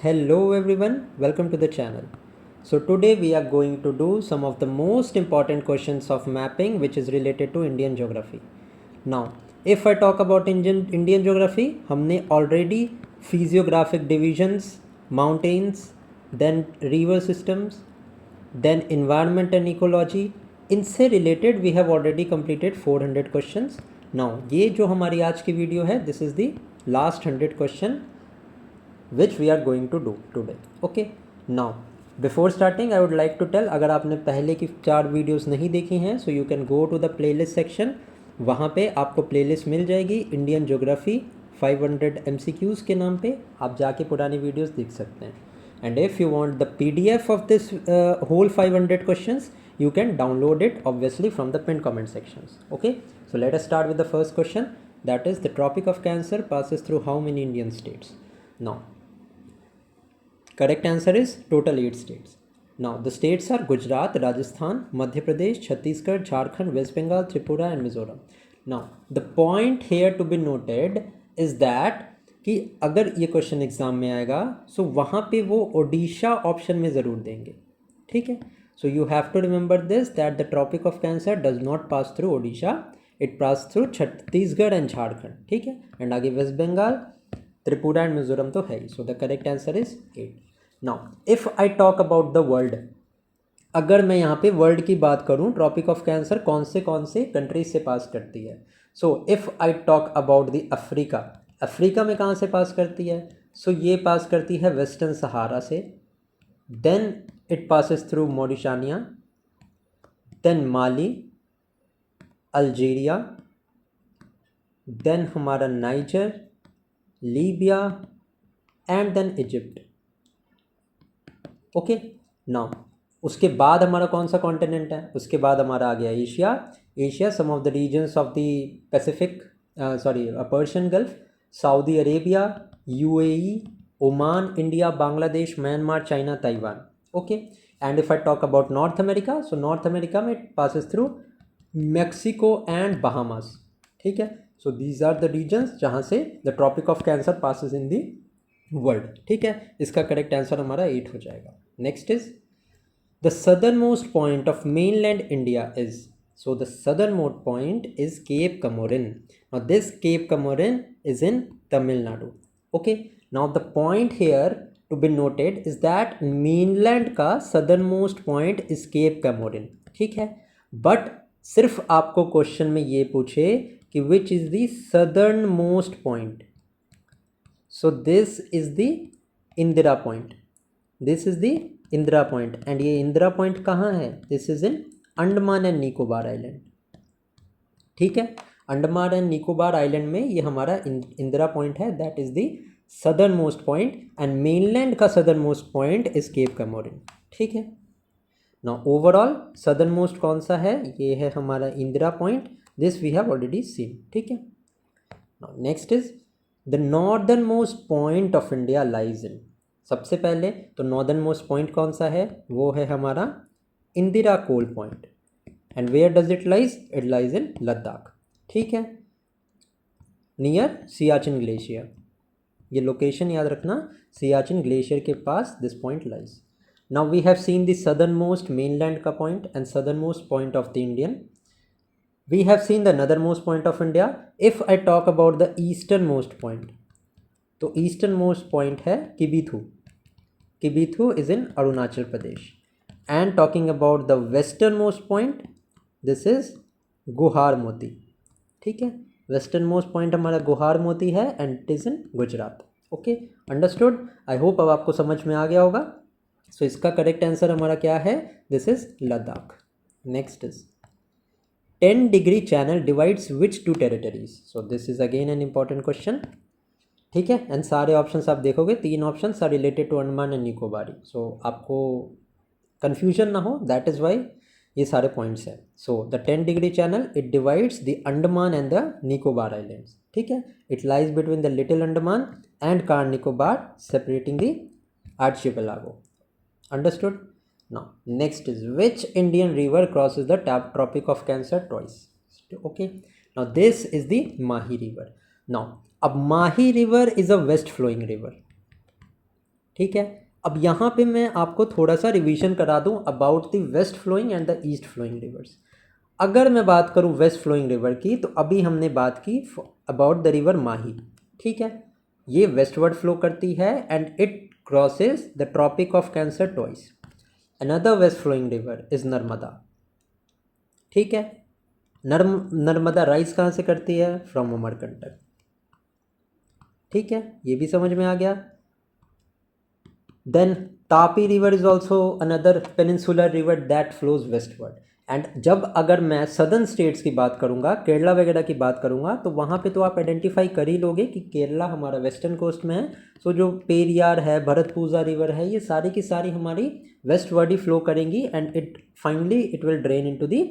Hello everyone, welcome to the channel. So today we are going to do some of the most important questions of mapping which is related to Indian geography. Now, if I talk about Indian geography, हमने already physiographic divisions, mountains, then river systems, then environment and ecology, इनसे related we have already completed 400 questions. Now, ये जो हमारी आज की video है, this is the last 100 question which we are going to do today. Okay, now before starting I would like to tell, अगर आपने पहले की 4 वीडियोस नहीं देखी हैं so you can go to the playlist section. वहाँ पे आपको प्लेलिस्ट मिल जाएगी इंडियन ज्योग्राफी 500 MCQs के नाम पे, आप जाके पुरानी वीडियोस देख सकते हैं. And if you want the PDF of this whole 500 questions, you can download it obviously from the pinned comment sections. Okay, so let us start with the first question, that is the Tropic of Cancer passes through how many Indian states? Now, correct answer is total 8 states. Now, the states are Gujarat, Rajasthan, Madhya Pradesh, Chhattisgarh, Jharkhand, West Bengal, Tripura and Mizoram. Now, the point here to be noted is that कि अगर ये question exam में आएगा सो वहाँ पे वो Odisha option में ज़रूर देंगे. ठीक है, so you have to remember this that the tropic of cancer does not pass through Odisha, it pass through Chhattisgarh and Jharkhand. ठीक है, एंड आगे वेस्ट बंगाल, त्रिपुरा एंड मिजोरम तो है ही. So the correct answer is 8. Now if I talk about the world, अगर मैं यहाँ पे वर्ल्ड की बात करूँ, ट्रॉपिक ऑफ कैंसर कौन से कंट्रीज से पास करती है. So if I talk about the Africa, Africa में कहाँ से पास करती है? सो ये पास करती है वेस्टर्न सहारा से, then it passes through Mauritania, then Mali, Algeria, then हमारा Niger, Libya and then Egypt. Okay, now उसके बाद हमारा कौन सा कॉन्टिनेंट है? उसके बाद हमारा आ गया Asia, some of the regions of the Pacific, Persian Gulf, Saudi Arabia, UAE, Oman, India, Bangladesh, Myanmar, China, Taiwan. Okay, and if I talk about North America, so North America में it passes through Mexico and Bahamas. ठीक है, so these are the regions जहाँ से the tropic of cancer passes in the world. ठीक है, इसका correct answer हमारा 8 हो जाएगा. Next is the southern most point of mainland India is. So the southernmost point is Cape Comorin. Now this Cape Comorin is in Tamil Nadu. Okay. Now the point here to be noted is that mainland का southernmost point is Cape Comorin. ठीक है. But सिर्फ आपको question में ये पूछे कि which is the southernmost point. So this is the Indira point. This is the Indira point. And ये Indira point कहाँ है? This is in Andaman and Nicobar island. ठीक है, अंडमान एंड निकोबार आइलैंड में ये हमारा इंदिरा पॉइंट है, that is the southern most point, and mainland का southern most point is Cape Comorin. ठीक है, नाउ ओवरऑल सदर्न मोस्ट कौन सा है? ये है हमारा Indira Point, this we have already seen. ठीक है, now next is the northern most point of India lies in. सबसे पहले तो नॉर्दर्न मोस्ट पॉइंट कौन सा है? वो है हमारा Indira Col point. And where does it lies? It lies in Ladakh. ठीक है, नियर सियाचिन ग्लेशियर. ये लोकेशन याद रखना, सियाचिन ग्लेशियर के पास this point lies. Now we have seen the southern most mainland का point and southern most point of the Indian. We have seen the northern most point of India. If I talk about the eastern most point, तो eastern most point है Kibithu. Kibithu is in Arunachal Pradesh. And talking about the westernmost point, this is गुहार मोती. ठीक है, western most point हमारा गुहार मोती है and it is in Gujarat. Okay, understood. I hope अब आपको समझ में आ गया होगा. सो इसका करेक्ट आंसर हमारा क्या है? This is Ladakh. Next is 10 degree channel divides which 2 territories. So this is again an important question. ठीक है, एंड सारे ऑप्शंस आप देखोगे, 3 options are related to Andaman and निकोबारी. सो आपको कन्फ्यूजन ना हो, दैट इज़ वाई ये सारे पॉइंट्स हैं. So the 10 degree channel it divides the Andaman and the Nicobar islands. ठीक है, it lies between the little Andaman and Car Nicobar, separating the archipelago. Understood. Now next is which Indian river crosses the tropic of cancer twice. Okay, now this is the Mahi river. Now अब Mahi river is a west flowing river. ठीक है। अब यहाँ पे मैं आपको थोड़ा सा रिवीजन करा दूँ about the west flowing and the east flowing rivers. अगर मैं बात करूँ वेस्ट फ्लोइंग रिवर की, तो अभी हमने बात की अबाउट द रिवर माही, ठीक है। ये वेस्टवर्ड फ्लो करती है and it crosses the tropic of cancer twice. Another west flowing river is Narmada, ठीक है। नर्मदा राइज कहाँ से करती है? फ्रॉम अमरकंटक, ठीक है, ये भी समझ में आ गया। Then Tapi river is also another peninsular river that flows westward. And जब अगर मैं सदर्न स्टेट्स की बात करूँगा, केरला वगैरह की बात करूँगा, तो वहाँ पे तो आप आइडेंटिफाई कर ही लोगे कि केरला हमारा वेस्टर्न कोस्ट में है। सो जो पेरियार है, भरतपूजा रिवर है, ये सारी की सारी हमारी वेस्टवर्ड ही फ्लो करेंगी and it finally it will drain into the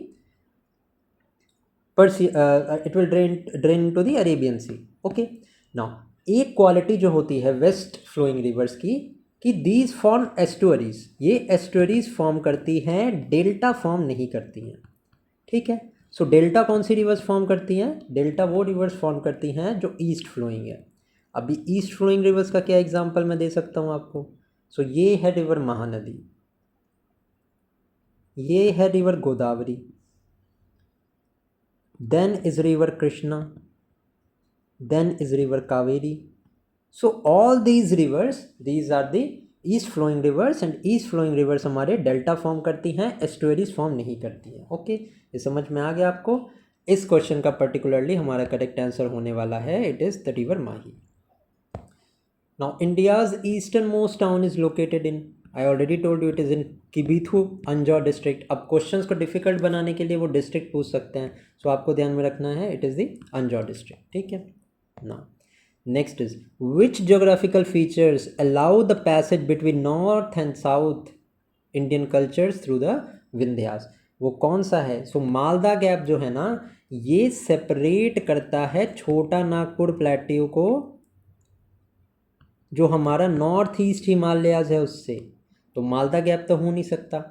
drain into the Arabian Sea. Okay, now एक क्वालिटी जो होती है वेस्ट फ्लोइंग रिवर्स की कि दीज फॉर्म एस्टुअरीज, ये एस्टुअरीज फॉर्म करती हैं, डेल्टा फॉर्म नहीं करती हैं, ठीक है। सो डेल्टा कौन सी रिवर्स फॉर्म करती हैं? डेल्टा वो रिवर्स फॉर्म करती हैं जो ईस्ट फ्लोइंग है। अभी ईस्ट फ्लोइंग रिवर्स का क्या एग्जांपल मैं दे सकता हूँ आपको? सो ये है रिवर महानदी, ये है river Godavari, then is river Krishna, then is river Kaveri. So all these rivers, these are the east flowing rivers and east flowing rivers हमारे डेल्टा फॉर्म करती हैं, एस्टुअरीज फॉर्म नहीं करती हैं। ओके, ये समझ में आ गया आपको? इस क्वेश्चन का पर्टिकुलरली हमारा करेक्ट आंसर होने वाला है, it is the river Mahi. Now India's eastern most town is located in, I already told you it is in Kibithu Anjaw district. अब क्वेश्चंस को डिफिकल्ट बनाने के लिए वो डिस्ट्रिक्ट पूछ सकते हैं, सो आपको ध्यान में रखना है इट इज़ द अंजौर डिस्ट्रिक्ट, ठीक है ना। Next is which geographical features allow the passage between north and south Indian cultures through the Vindhyas? वो कौन सा है? सो मालदा गैप जो है ना, ये सेपरेट करता है छोटा नागपुर प्लेट्यू को, जो हमारा नॉर्थ ईस्ट हिमालयाज है उससे। तो मालदा गैप तो हो नहीं सकता।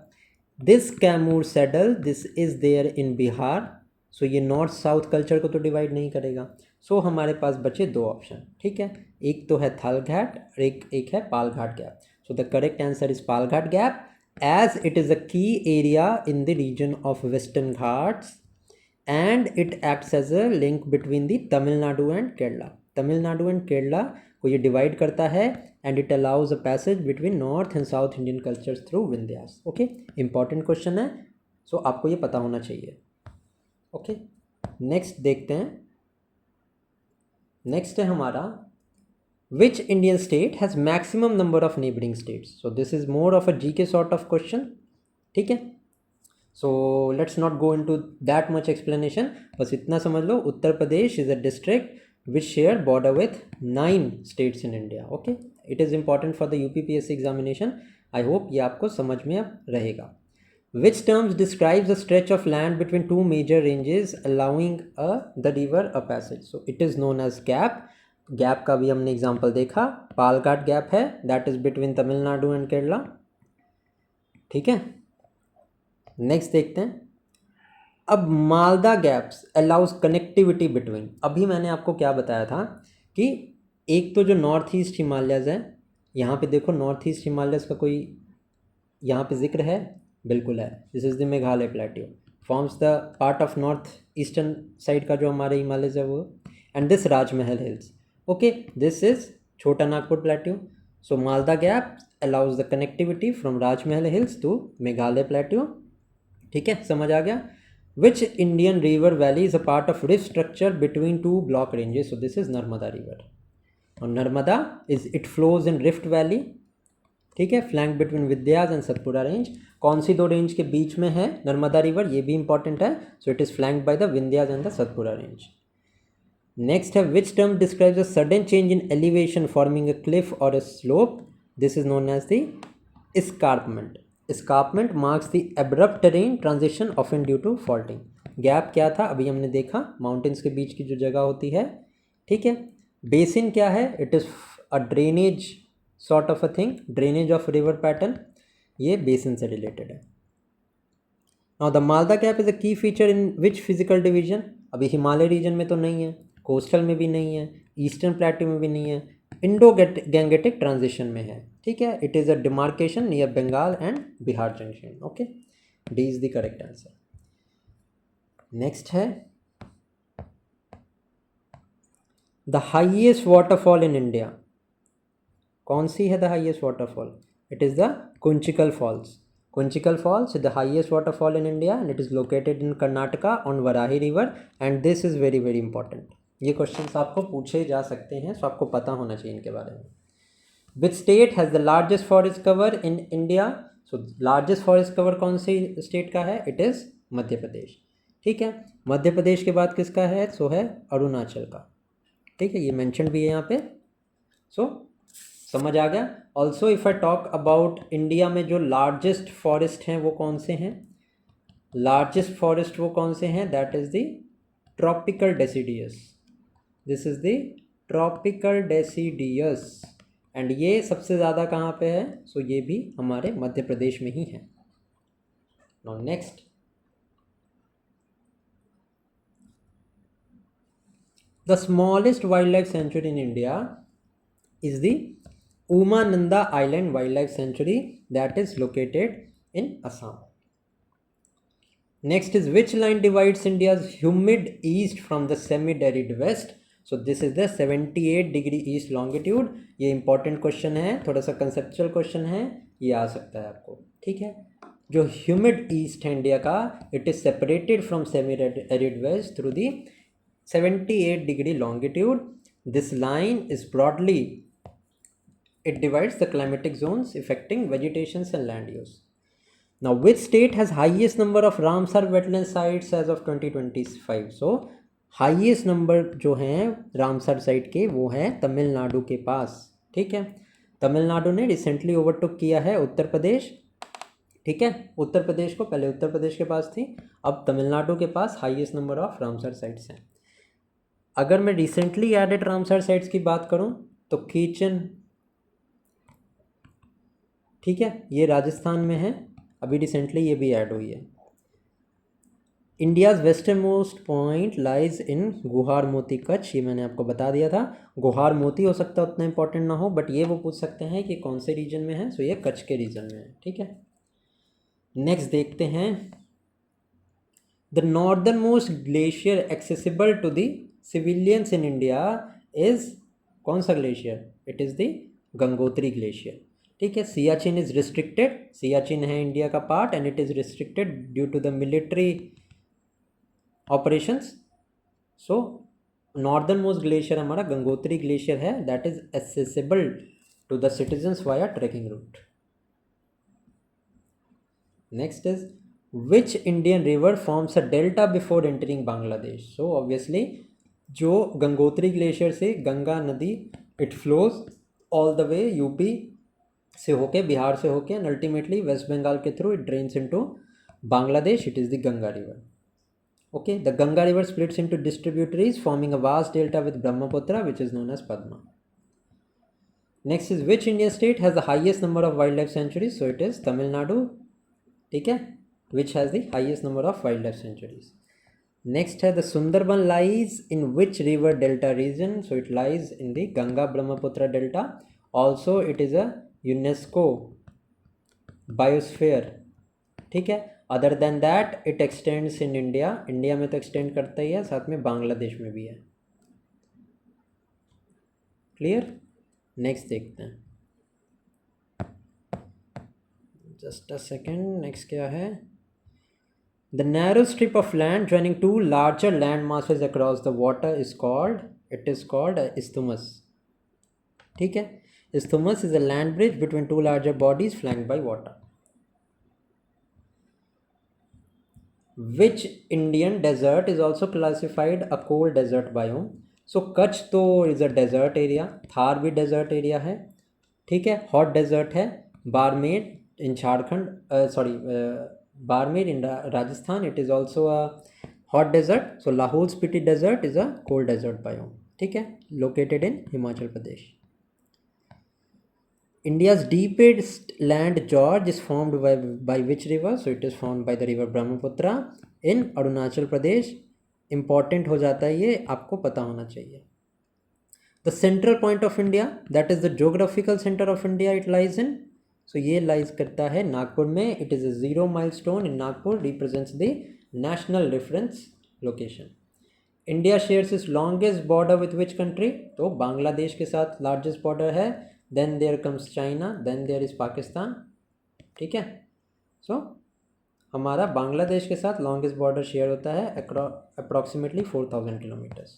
This Kaimur saddle this is there in Bihar, so ये नॉर्थ साउथ कल्चर को तो डिवाइड नहीं करेगा। सो हमारे पास बचे दो ऑप्शन, ठीक है, एक तो है थल घाट और एक है Palghat gap. So the correct answer is Palghat gap as it is a key area in the region of western Ghats and it acts as a link between the Tamil Nadu and Kerala. Tamil Nadu and Kerala को ये डिवाइड करता है and it allows a passage between north and south Indian cultures through Vindhyas. Okay, important question है, so आपको ये पता होना चाहिए। ओके, नेक्स्ट देखते हैं। नेक्स्ट है हमारा which Indian state has maximum number of neighbouring states. So this is more of a GK sort of question, ठीक है। So let's not go into that much explanation, बस इतना समझ लो Uttar Pradesh is a district which share border with 9 states in India. Okay, it is important for the UPPSC examination. I hope ये आपको समझ में अब रहेगा। Which terms describes a stretch of land between two major ranges allowing the river a passage? So it is known as gap. Gap का भी हमने example देखा, पालघाट गैप है, that is between Tamil Nadu and Kerala, ठीक है। नेक्स्ट देखते हैं। अब Malda gaps allows connectivity between, अभी मैंने आपको क्या बताया था कि एक तो जो नॉर्थ ईस्ट हिमालयज है, यहाँ पे देखो नॉर्थ ईस्ट हिमालयज का कोई यहाँ पे जिक्र है, बिल्कुल है। This is the Meghalaya plateau forms the part of north eastern side का जो हमारे हिमालयज है वो, and this Rajmahal hills. Okay, this is Chota Nagpur plateau. So Malda gap allows the connectivity from Rajmahal hills to Meghalaya plateau, ठीक है, समझ आ गया। Which Indian river valley is a part of rift structure between two block ranges. So this is Narmada river, और Narmada is it flows in rift valley, ठीक है, flank between Vindhyas and Satpura range. कौन सी दो रेंज के बीच में है नर्मदा रिवर, ये भी इंपॉर्टेंट है। So it is flanked by the Vindhyas and the Satpura range. Next है which term describes a sudden change in elevation forming a cliff और a slope. This is known as the escarpment. Escarpment marks the abrupt terrain transition often due to faulting. Gap क्या था अभी हमने देखा, mountains के बीच की जो जगह होती है, ठीक है। बेसिन क्या है? It is a drainage sort of a thing, drainage of river pattern, ये बेसिन से रिलेटेड है। Now the Malda gap is a key feature in which physical division. अभी हिमालय रीजन में तो नहीं है, कोस्टल में भी नहीं है, ईस्टर्न प्लेट्यू में भी नहीं है, इंडो गैंगेटिक ट्रांजिशन में है, ठीक है। It is a demarcation near Bengal and Bihar junction. Okay, D is the correct answer. Next है the highest waterfall in India. कौन सी है the highest waterfall? It is the Kunchikal falls. Kunchikal falls the highest waterfall in India and it is located in Karnataka on Varahi river and this is very very important. ये questions आपको पूछे जा सकते हैं, सो आपको पता होना चाहिए इनके बारे में। Which state has the largest forest cover in India? So largest forest cover कौन सी स्टेट का है? इट इज़ मध्य प्रदेश, ठीक है। मध्य प्रदेश के बाद किसका है? सो है अरुणाचल का, ठीक है। ये मेंशन भी है यहाँ पे, सो समझ आ गया। Also if I talk about India में जो लार्जेस्ट फॉरेस्ट हैं वो कौन से हैं? लार्जेस्ट फॉरेस्ट वो कौन से हैं? That is the tropical deciduous. This is the tropical deciduous and ये सबसे ज़्यादा कहाँ पे है? सो ये भी हमारे मध्य प्रदेश में ही है। Now next, the smallest wild life sanctuary in India is the Umananda island wild life sanctuary that is located in Assam. Next is which line divides India's humid east from the semi arid west? So this is the 78 degree east longitude. ये important question है, थोड़ा सा conceptual question है, ये आ सकता है आपको, ठीक है। जो ह्यूमिड ईस्ट है इंडिया का, it is separated from semi arid west through the 78 degree longitude. This line is broadly, it divides the climatic zones affecting vegetations and land use. Now, which state has highest number of Ramsar wetland sites as of 2025? So, highest number जो हैं Ramsar site के वो है तमिलनाडु के पास, ठीक है। तमिलनाडु ने recently overtook किया है उत्तर प्रदेश, ठीक है। उत्तर प्रदेश को पहले उत्तर प्रदेश के पास थी, अब तमिलनाडु के पास highest number of Ramsar sites हैं। अगर मैं रिसेंटली एडेड रामसर साइट्स की बात करूं तो कीचन, ठीक है, ये राजस्थान में है, अभी रिसेंटली ये भी ऐड हुई है। India's western most point lies in गुहार मोती कच्छ, ये मैंने आपको बता दिया था। गुहार मोती हो सकता है उतना इंपॉर्टेंट ना हो, बट ये वो पूछ सकते हैं कि कौन से रीजन में है, सो ये कच्छ के रीजन में है, ठीक है। नेक्स्ट देखते हैं, the northern most glacier accessible to the civilians in India is कौन सा glacier? It is the Gangotri glacier, ठीक है। सियाचिन इज रिस्ट्रिक्टेड, सियाचिन है इंडिया का part and it is restricted due to the military operations. So northern most glacier हमारा Gangotri glacier है, that is accessible to the citizens via trekking route. Next is which Indian river forms a delta before entering Bangladesh? So obviously जो Gangotri glacier से गंगा नदी it flows all the way UP से होके, बिहार से होके and ultimately waste Bengal के through it drains into Bangladesh. It is the Ganga river, okay। The Ganga river splits into distributaries forming a vast delta with Brahmaputra which is known as Padma. Next is which Indian state has the highest number of wildlife sanctuaries? So it is Tamil Nadu, ठीक है, which has the highest number of wildlife sanctuaries. Next है the Sundarban lies in which river delta region? So it lies in the Ganga Brahmaputra delta. Also it is a UNESCO biosphere, ठीक है। Other than that it extends in India, India में तो extend करता ही है, साथ में बांग्लादेश में भी है, क्लियर। नेक्स्ट देखते हैं, जस्ट अ सेकेंड, नेक्स्ट क्या है? The narrow strip of land joining two larger land masses across the water is called, it is called isthmus, ठीक है। Isthmus is a land bridge between two larger bodies flanked by water. Which Indian desert is also classified a cold desert biome? So Kutch तो is a desert area, Thar भी desert area है, ठीक है। hot desert है Barmer in Jharkhand, Barmer in Rajasthan, it is also a hot desert. So Lahaul Spiti desert is a cold desert biome, ठीक है, located in Himachal Pradesh. India's deepest land gorge is formed by which river? So it is formed by the river Brahmaputra in Arunachal Pradesh. Important हो जाता है ये, आपको पता होना चाहिए। The central point of India, that is the geographical center of India, it lies in. So ये lies करता है नागपुर में. It is a 0 milestone in Nagpur, represents the national reference location. India shares its longest border with which country? तो बांग्लादेश के साथ largest border है. Then there comes China, then there is Pakistan. ठीक है. So हमारा बांग्लादेश के साथ लॉन्गेस्ट बॉर्डर शेयर होता है approximately 4000 kilometres.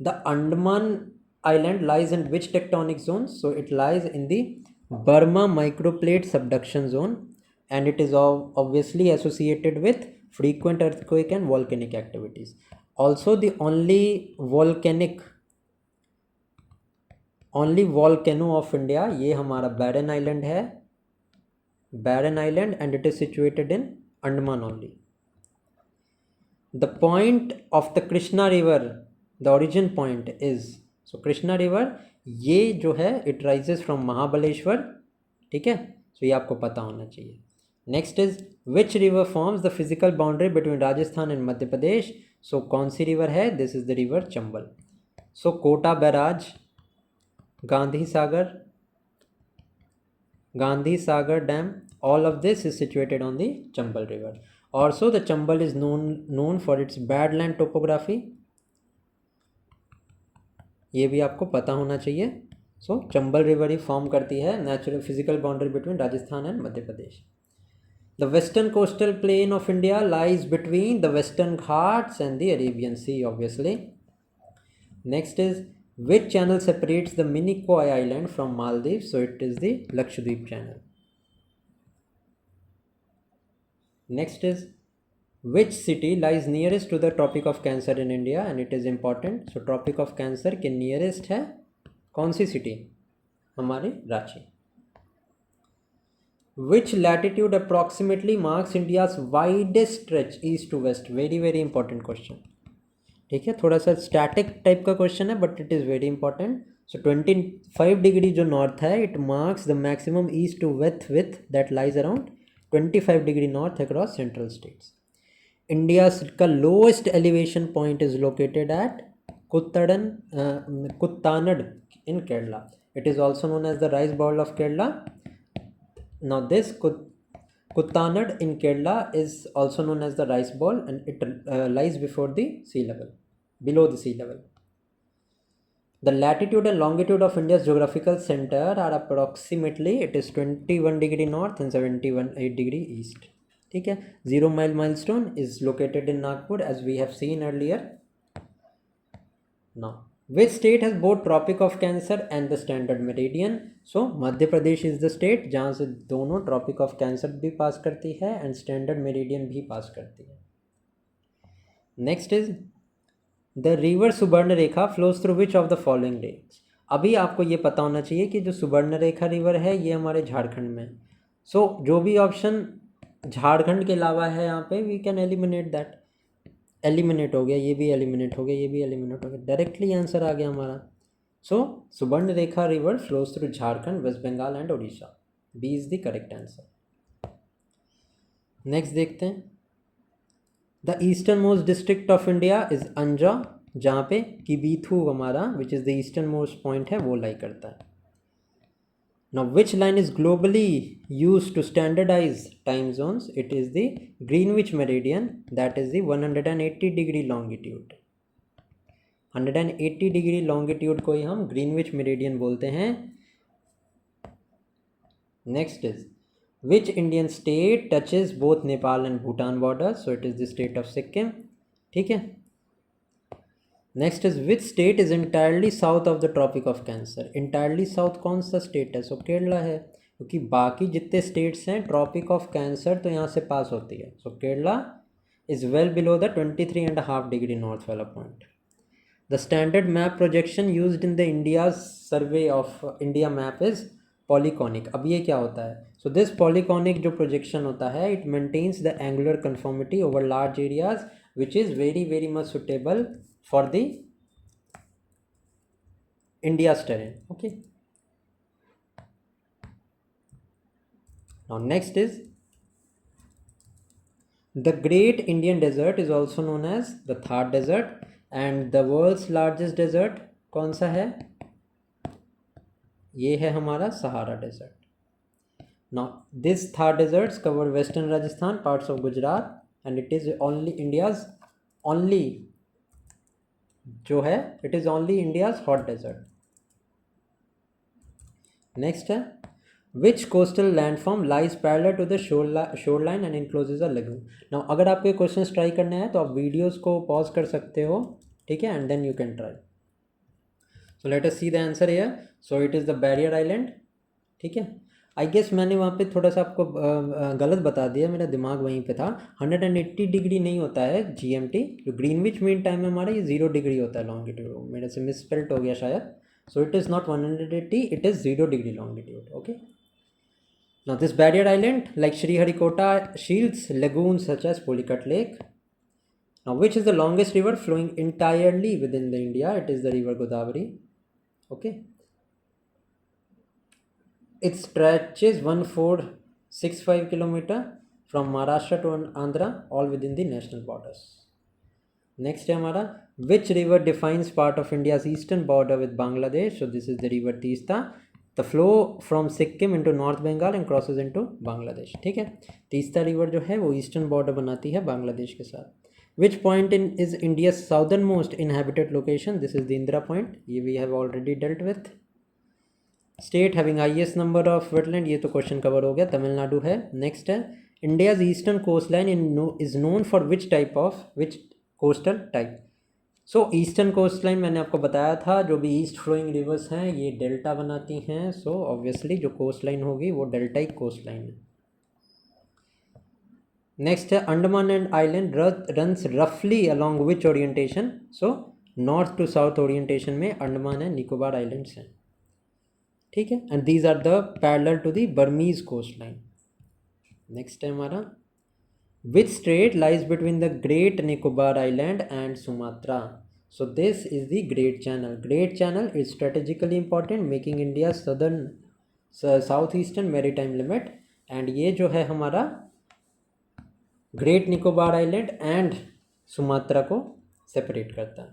The Andaman Island lies in which tectonic zone? So it lies in the Burma microplate subduction zone, and it is obviously associated with frequent earthquake and volcanic activities. Also, the only volcano of India, ये हमारा Barren Island है. Barren Island, and it is situated in Andaman only. The point of the Krishna River, the origin point is, so Krishna River ये जो है it rises from Mahabaleshwar. ठीक है, so ये आपको पता होना चाहिए. Next is which river forms the physical boundary between Rajasthan and Madhya Pradesh? So कौन सी river है? This is the river Chambal. So Kota barrage, Gandhi Sagar Dam, all of this is situated on the Chambal River. Also the Chambal is known for its badland topography. ये भी आपको पता होना चाहिए. So Chambal river ही form करती है natural physical boundary between Rajasthan and Madhya Pradesh. The western coastal plain of India lies between the western Ghats and the Arabian Sea obviously. Next is which channel separates the Minicoy island from Maldives? So it is the Lakshadweep channel. Next is which city lies nearest to the Tropic of Cancer in India? And it is important. So Tropic of Cancer के nearest है कौन सी city? हमारी Ranchi. Which latitude approximately marks India's widest stretch east to west? Very very important question. ठीक है, थोड़ा सा static type का question है, but it is very important. So 25 degree जो north है, it marks the maximum east to west width that lies around 25 degree north across central states. India's का lowest elevation point is located at Kuttanad in Kerala. It is also known as the rice bowl of Kerala. Now this Kuttanad in Kerala is also known as the rice bowl, and it lies below the sea level. The latitude and longitude of India's geographical center are approximately, it is 21 degree north and 71.8 degree east. ठीक है. 0 mile milestone is located in Nagpur, as we have seen earlier. Now, which state has both Tropic of Cancer and the Standard Meridian? So Madhya Pradesh is the state जहाँ से दोनों Tropic of Cancer भी पास करती है and Standard Meridian भी पास करती है. Next is the river Subarnarekha flows through which of the following states? अभी आपको ये पता होना चाहिए कि जो सुबर्णरेखा रिवर है ये हमारे झारखंड में. सो जो भी ऑप्शन झारखंड के अलावा है यहाँ पे, we can eliminate that. Eliminate हो गया, ये भी एलिमिनेट हो गया, ये भी एलिमिनेट हो गया, डायरेक्टली आंसर आ गया हमारा. So Subarnarekha river flows through Jharkhand, west Bengal and Orissa. B is the correct answer. Next देखते हैं. The eastern most district of India is Anjaw, जहाँ पे किबीथू हमारा which is the eastern most point है वो लाई करता है. Now, which line is globally used to standardize time zones? It is the Greenwich Meridian, that is the 180 degree longitude. 180 degree longitude को ही हम Greenwich Meridian बोलते हैं. Next is, which Indian state touches both Nepal and Bhutan borders? So it is the state of Sikkim. ठीक है. Next is which state is entirely south of the tropic of Cancer? Entirely south कौन सा state है? सो केरला है, क्योंकि बाकी जितने स्टेट्स हैं ट्रॉपिक ऑफ कैंसर तो यहाँ से पास होती है. सो Kerala is well below the 23.5 degree north वाला point. The standard map projection used in the India survey of India map is polyconic. अब ये क्या होता है? सो दिस पॉलीकॉनिक जो प्रोजेक्शन होता है, it maintains the angular conformity over large areas which is very very much suitable for the India's terrain. Okay. Now next is the Great Indian Desert is also known as the Thar Desert, and the world's largest desert कौन सा है, ये है हमारा Sahara desert. Now, this Thar deserts cover western Rajasthan, parts of Gujarat, and it is only India's only जो है, it is only India's hot desert. Next है, which coastal landform lies parallel to the shoreline and encloses a lagoon. Now, अगर आपको ये question try करना है तो आप वीडियोस को पॉज कर सकते हो, ठीक है, and then you can try. So let us see the answer here. So it is the barrier island. ठीक है, आई गेस मैंने वहाँ पे थोड़ा सा आपको गलत बता दिया, मेरा दिमाग वहीं पे था. 180 डिग्री नहीं होता है GMT, जो ग्रीनविच मीन टाइम है हमारा, ये 0 डिग्री होता है लॉन्गिट्यूड. मेरे से मिसस्पेल्ट हो गया शायद. सो it is not 180, it is 0 degree longitude. Okay. Now this barrier island like Sriharikota shields lagoons such as Polycut Lake. Now which is the longest river flowing entirely within the India? It is the river Godavari. Okay. It stretches 1465 kilometer from Maharashtra to Andhra, all within the national borders. Next है हमारा, which river defines part of India's eastern border with Bangladesh? So this is the river Teesta. The flow from Sikkim into North Bengal and crosses into Bangladesh. ठीक है, Teesta river जो है वो eastern border बनाती है बांग्लादेश के साथ. Which point is India's southernmost inhabited location? This is the Indira Point. ये we have already dealt with. State having highest number of wetland, ये तो क्वेश्चन कवर हो गया, तमिलनाडु है. नेक्स्ट है, India's eastern coastline is known for which coastal type? So eastern coast line मैंने आपको बताया था, जो भी ईस्ट फ्लोइंग रिवर्स हैं ये डेल्टा बनाती हैं. सो ऑब्वियसली जो कोस्ट लाइन होगी वो डेल्टाइक कोस्ट लाइन है. नेक्स्ट है, अंडमान एंड आइलैंड रन्स रफली along which orientation? So north to south orientation में अंडमान एंड निकोबार आइलैंड्स हैं. ठीक है, and these are the parallel to the Burmese coast line. Next है हमारा, which strait lies between the Great Nicobar Island and Sumatra? So this is the Great Channel. Great Channel is strategically important, making India's southeastern maritime limit. And ये जो है हमारा Great Nicobar Island and Sumatra को separate करता है.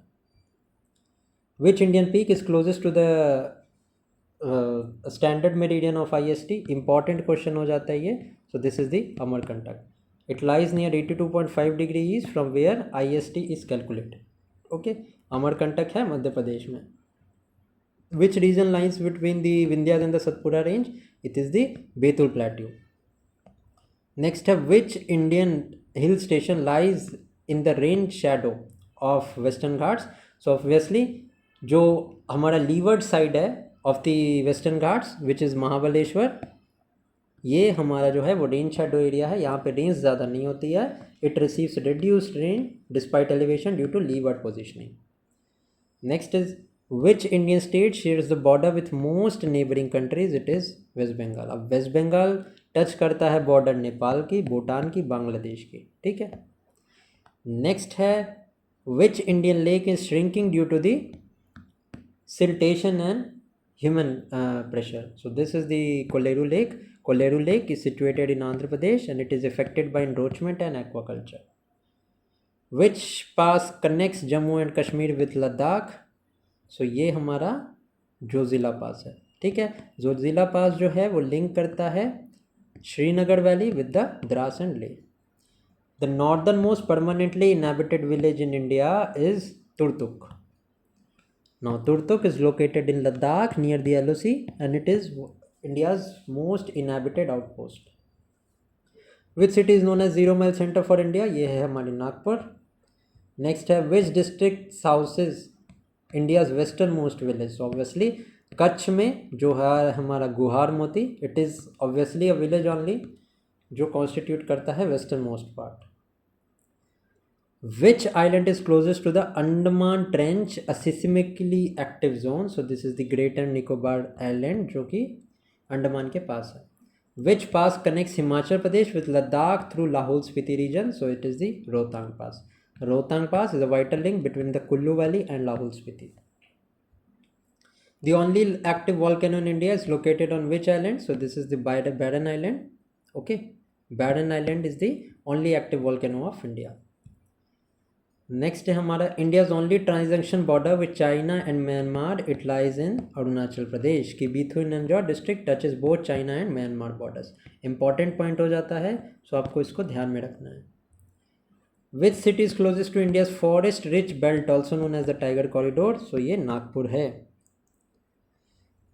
Which Indian peak is closest to the standard meridian of IST? Important question हो जाता है ये. So this is the Amarkantak. It lies near 82.5 degree east from where IST is calculated. Okay, Amarkantak है मध्य प्रदेश में. Which region lies between the Vindhyas and the Satpura range? It is the Betul Plateau. Next है, which Indian hill station lies in the rain shadow of Western Ghats? So obviously जो हमारा leeward side है of the Western Ghats, which is Mahabaleshwar, ये हमारा जो है वो rain shadow area है. यहाँ पे रेंज ज़्यादा नहीं होती है. It receives reduced rain despite elevation due to leeward positioning. Next is, which Indian state shares the border with most neighbouring countries? It is West Bengal. अब वेस्ट बंगाल टच करता है बॉर्डर नेपाल की, भूटान की, बांग्लादेश की. ठीक है. नेक्स्ट है, which Indian lake is shrinking due to the siltation and human pressure? So this is the Kolleru Lake. Kolleru Lake is situated in Andhra Pradesh and it is affected by encroachment and aquaculture. Which pass connects Jammu and Kashmir with Ladakh? So ये हमारा जोजिला पास है. ठीक है, जोजिला पास जो है वो link करता है Srinagar valley with the Dras and Leh. The northern most permanently inhabited village in India is Turtuk. Now Turtuk is located in Ladakh near the LOC and it is India's most inhabited outpost. Which city is known as Zero Mile Center for India? ये है हमारी Nagpur. Next है, which district houses India's westernmost village? So obviously Kutch में जो है हमारा गुहार मोती, it is obviously a village only जो constitute करता है westernmost part. Which island is closest to the Andaman Trench, a seismically active zone? So this is the Greater Nicobar Island जो कि अंडमान के पास है. Which pass connects Himachal Pradesh with Ladakh through Lahul Spiti region? So it is the Rohtang Pass. Rohtang Pass is a vital link between the Kullu Valley and Lahul Spiti. The only active volcano in India is located on which island? So this is the Barren Island. Okay, Barren Island is the only active volcano of India. Next है हमारा India's only transaction border with China and Myanmar, it lies in Arunachal Pradesh की बीथू-नंजौर district touches both China and Myanmar borders. Important point हो जाता है, so आपको इसको ध्यान में रखना है। Which city is closest to India's forest rich belt also known as the tiger corridor, so ये नागपुर है।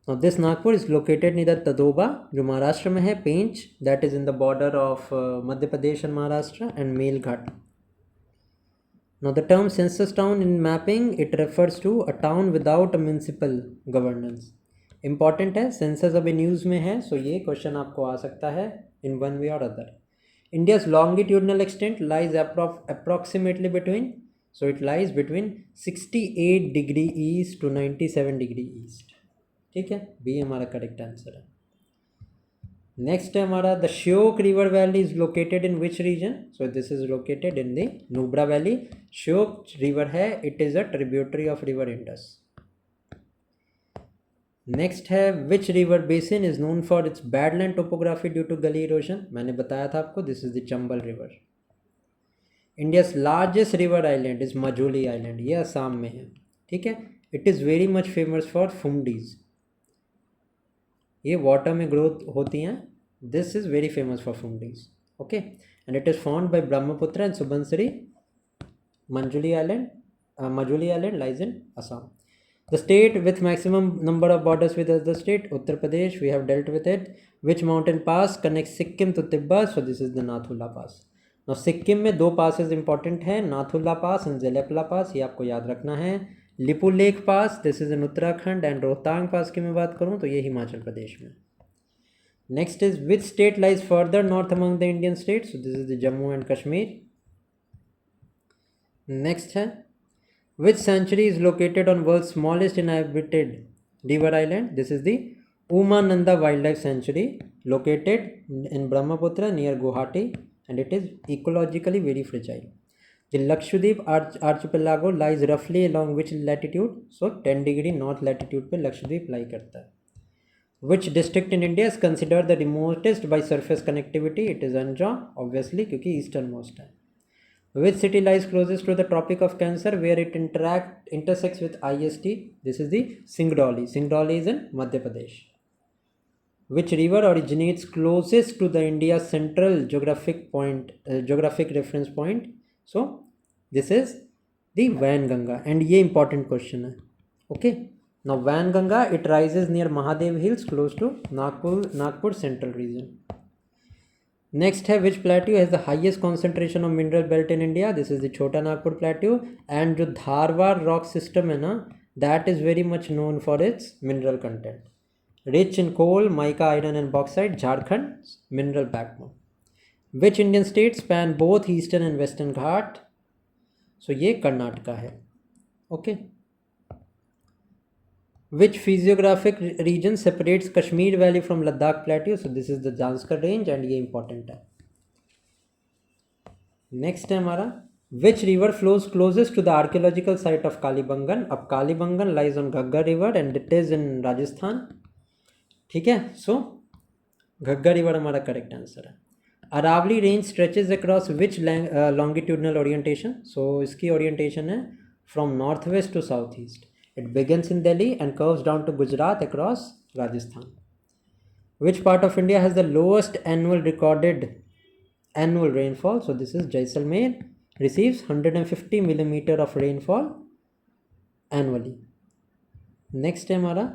Now this Nagpur is located near Tadoba, जो महाराष्ट्र में है, पेंच that is in the border of Madhya Pradesh and Maharashtra, and Melghat. Now the term census town in mapping, it refers to a town without a municipal governance. Important है, census अभी news में है, so ये question आपको आ सकता है in one way or other. India's longitudinal extent lies approximately between, so it lies between 68 degree east to 97 degree east. ठीक है, बी हमारा करेक्ट आंसर है। नेक्स्ट है हमारा the Shyok river valley is located in which region, so this is located in the Nubra valley. Shyok river है, it is a tributary of river Indus. Next है which river basin is known for its badland topography due to gully erosion, मैंने बताया था आपको, this is the Chambal river. India's largest river island is Majuli island, ये असम में है। ठीक है, it is very much famous for phumdis, ये वाटर में ग्रोथ होती हैं। This is very famous for phumdis, okay, and it is found by Brahmaputra and Subansiri. Majuli island lies in Assam. The state with maximum number of borders with other state, Uttar Pradesh, we have dealt with it. Which mountain pass connect Sikkim to Tibet, so this is the Nathula pass. now Sikkim में दो Passage important हैं, नाथुला पास and Jelepla पास, ये आपको याद रखना है। Lipulekh pass, this is in Uttarakhand, and Rohtang pass की मैं बात करूँ तो ये हिमाचल प्रदेश में। Next is which state lies further north among the Indian state, so this is the Jammu and Kashmir. Next है which sanctuary is located on world smallest inhabited river island, this is the Umananda wild life sanctuary located in Brahmaputra near Guwahati, and it is ecologically very fragile. The Lakshadweep archipelago lies roughly along which latitude? So 10 degree north latitude पे लक्षद्वीप लाई करता है। Which district in India is considered the remotest by surface connectivity? It is Anjaum, obviously, क्योंकि easternmost है। Which city lies closest to the Tropic of Cancer where it intersects with IST? This is the Singrauli. Singrauli is in Madhya Pradesh. Which river originates closest to the India's central geographic reference point? So this is the Vanganga, and ये important question है। Okay, now Vanganga, it rises near Mahadev Hills close to Nagpur central region. Next है which plateau has the highest concentration of mineral belt in India? This is the Chota Nagpur plateau, and जो Dharwad rock system है ना, that is very much known for its mineral content, rich in coal, mica, iron and bauxite, Jharkhand mineral backbone. Which Indian state span both eastern and western Ghat? So ये कर्नाटका है, okay. Which physiographic region separates Kashmir Valley from Ladakh Plateau? So this is the Zanskar range, and ये important है। Next है हमारा which river flows closest to the archaeological site of Kalibangan? अब Kalibangan lies on Ghaggar river and it is in Rajasthan, ठीक है। So Ghaggar river हमारा correct answer है। Aravalli range stretches across which longitudinal orientation, so इसकी orientation है from north west to south east. It begins in Delhi and curves down to Gujarat across Rajasthan. Which part of India has the lowest annual recorded annual rainfall, so this is Jaisalmer, receives 150 millimetre of rainfall annually. Next है हमारा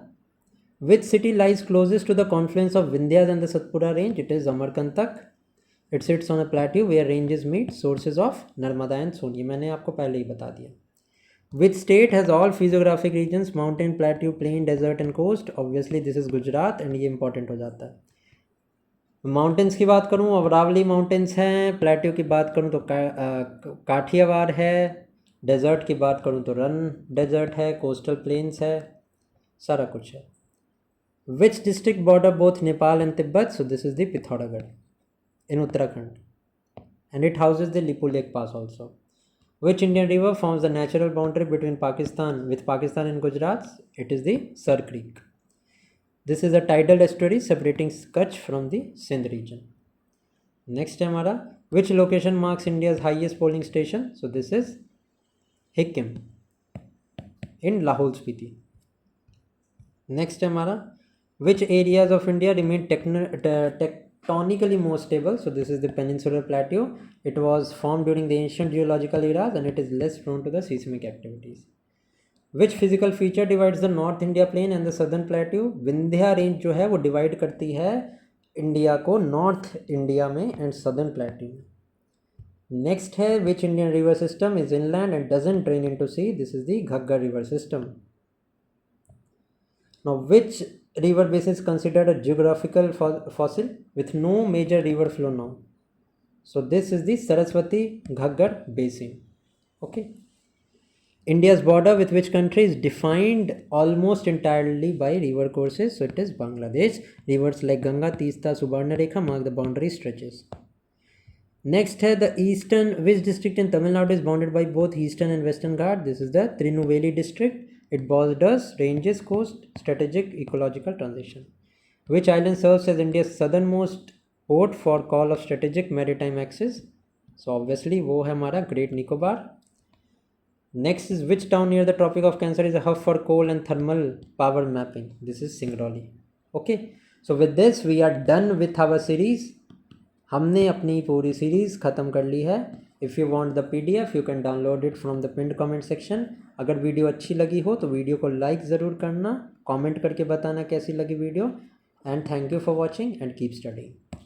which city lies closest to the confluence of Vindhyas and the Satpura range, it is Amarkantak. It sits on a plateau where ranges meet sources of Narmada and Son, ये मैंने आपको पहले ही बता दिया। Which state has all physiographic regions, mountain, plateau, plain, desert and coast? Obviously this is Gujarat, and ये important हो जाता है। माउंटेन्स की बात करूँ, अरावली माउंटेन्स हैं। प्लेट्यू की बात करूँ तो काठियावाड़ है। डेजर्ट की बात करूँ तो रन डेजर्ट है, कोस्टल प्लेन्स है, सारा कुछ है। Which district border both Nepal and Tibet? So this is the Pithoragarh in Uttarakhand, and it houses the Lipu Lake Pass also. Which Indian river forms the natural boundary between Pakistan and Gujarat? It is the Sar Creek. This is a tidal estuary separating Kutch from the Sindh region. Next है हमारा which location marks India's highest polling station? So this is Hikkim in Lahaul Spiti. Next है हमारा which areas of India remain tectonically more stable. So this is the peninsular plateau. It was form during the ancient geological eras and it is less prone to the seismic activities. Which physical feature divides the north India plain and the southern plateau. Vindhya range जो है वो divide करती है India को north India में and southern plateau में। Next है which Indian river system is inland and doesn't drain into sea. This is the Ghaggar river system. Now which river basin is considered a geographical fossil with no major river flow now. So this is the Saraswati Ghaggar basin. Okay. India's border with which country is defined almost entirely by river courses. So it is Bangladesh. Rivers like Ganga, Teesta, Subarnarekha mark the boundary stretches. Next है the eastern, which district in Tamil Nadu is bounded by both eastern and western Ghat. This is the Tirunelveli district. It borders ranges, coast, strategic ecological transition. Which island serves as India's southernmost port for call of strategic maritime axis? So obviously वो है हमारा Great Nicobar. Next is which town near the Tropic of Cancer is a hub for coal and thermal power mapping? This is Singrauli. Okay, so with this we are done with our series. हमने अपनी पूरी series ख़त्म कर ली है। If you want the PDF you can download it from the pinned comment section. अगर video अच्छी लगी हो तो वीडियो को लाइक ज़रूर करना, कमेंट करके बताना कैसी लगी video. And thank you for watching and keep studying.